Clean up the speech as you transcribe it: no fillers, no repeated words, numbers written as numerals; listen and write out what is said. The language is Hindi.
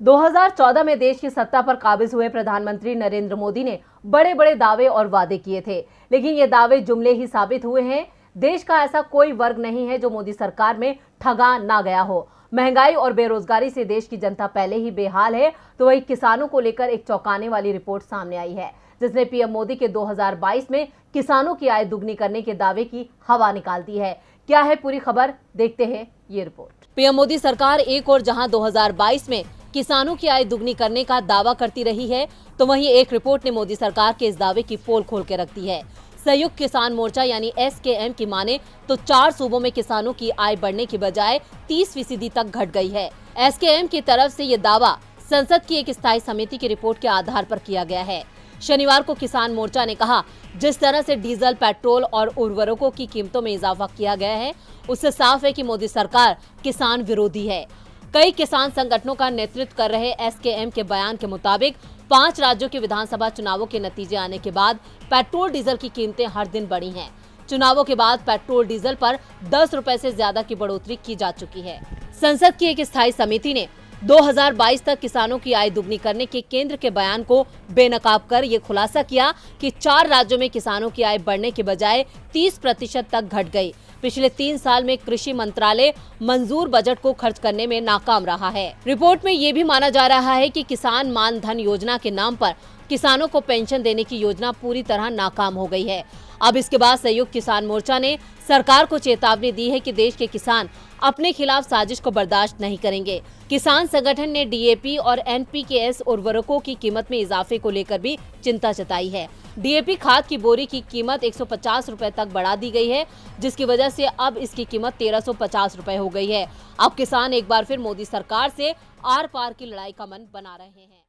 2014 में देश की सत्ता पर काबिज हुए प्रधानमंत्री नरेंद्र मोदी ने बड़े बड़े दावे और वादे किए थे, लेकिन ये दावे जुमले ही साबित हुए हैं। देश का ऐसा कोई वर्ग नहीं है जो मोदी सरकार में ठगा ना गया हो। महंगाई और बेरोजगारी से देश की जनता पहले ही बेहाल है, तो वही किसानों को लेकर एक चौंकाने वाली रिपोर्ट सामने आई है, जिसने पीएम मोदी के 2022 में किसानों की आय दुगनी करने के दावे की हवा निकाल दी है। क्या है पूरी खबर, देखते हैं ये रिपोर्ट। पीएम मोदी सरकार एक और जहां 2022 में किसानों की आय दुगनी करने का दावा करती रही है, तो वहीं एक रिपोर्ट ने मोदी सरकार के इस दावे की पोल खोल के रख दी है। संयुक्त किसान मोर्चा यानी एसकेएम की माने तो 4 सूबों में किसानों की आय बढ़ने की बजाय 30% तक घट गई है। एसकेएम की तरफ से ये दावा संसद की एक स्थायी समिति की रिपोर्ट के आधार पर किया गया है। शनिवार को किसान मोर्चा ने कहा, जिस तरह से डीजल, पेट्रोल और उर्वरकों की कीमतों में इजाफा किया गया है, उससे साफ है कि मोदी सरकार किसान विरोधी है। कई किसान संगठनों का नेतृत्व कर रहे एसकेएम के बयान के मुताबिक 5 राज्यों के विधानसभा चुनावों के नतीजे आने के बाद पेट्रोल डीजल की कीमतें हर दिन बढ़ी हैं। चुनावों के बाद पेट्रोल डीजल पर 10 रुपए से ज्यादा की बढ़ोतरी की जा चुकी है। संसद की एक स्थायी समिति ने 2022 तक किसानों की आय दुगनी करने के केंद्र के बयान को बेनकाब कर ये खुलासा किया कि 4 राज्यों में किसानों की आय बढ़ने के बजाय 30% तक घट गई। पिछले 3 साल में कृषि मंत्रालय मंजूर बजट को खर्च करने में नाकाम रहा है। रिपोर्ट में ये भी माना जा रहा है कि किसान मान धन योजना के नाम पर किसानों को पेंशन देने की योजना पूरी तरह नाकाम हो गई है। अब इसके बाद संयुक्त किसान मोर्चा ने सरकार को चेतावनी दी है कि देश के किसान अपने खिलाफ साजिश को बर्दाश्त नहीं करेंगे। किसान संगठन ने डीएपी और एनपीकेएस उर्वरकों की कीमत में इजाफे को लेकर भी चिंता जताई है। डीएपी खाद की बोरी की कीमत 150 रुपए तक बढ़ा दी गई है, जिसकी वजह से अब इसकी कीमत 1350 रुपए हो गई है। अब किसान एक बार फिर मोदी सरकार से आर पार की लड़ाई का मन बना रहे हैं।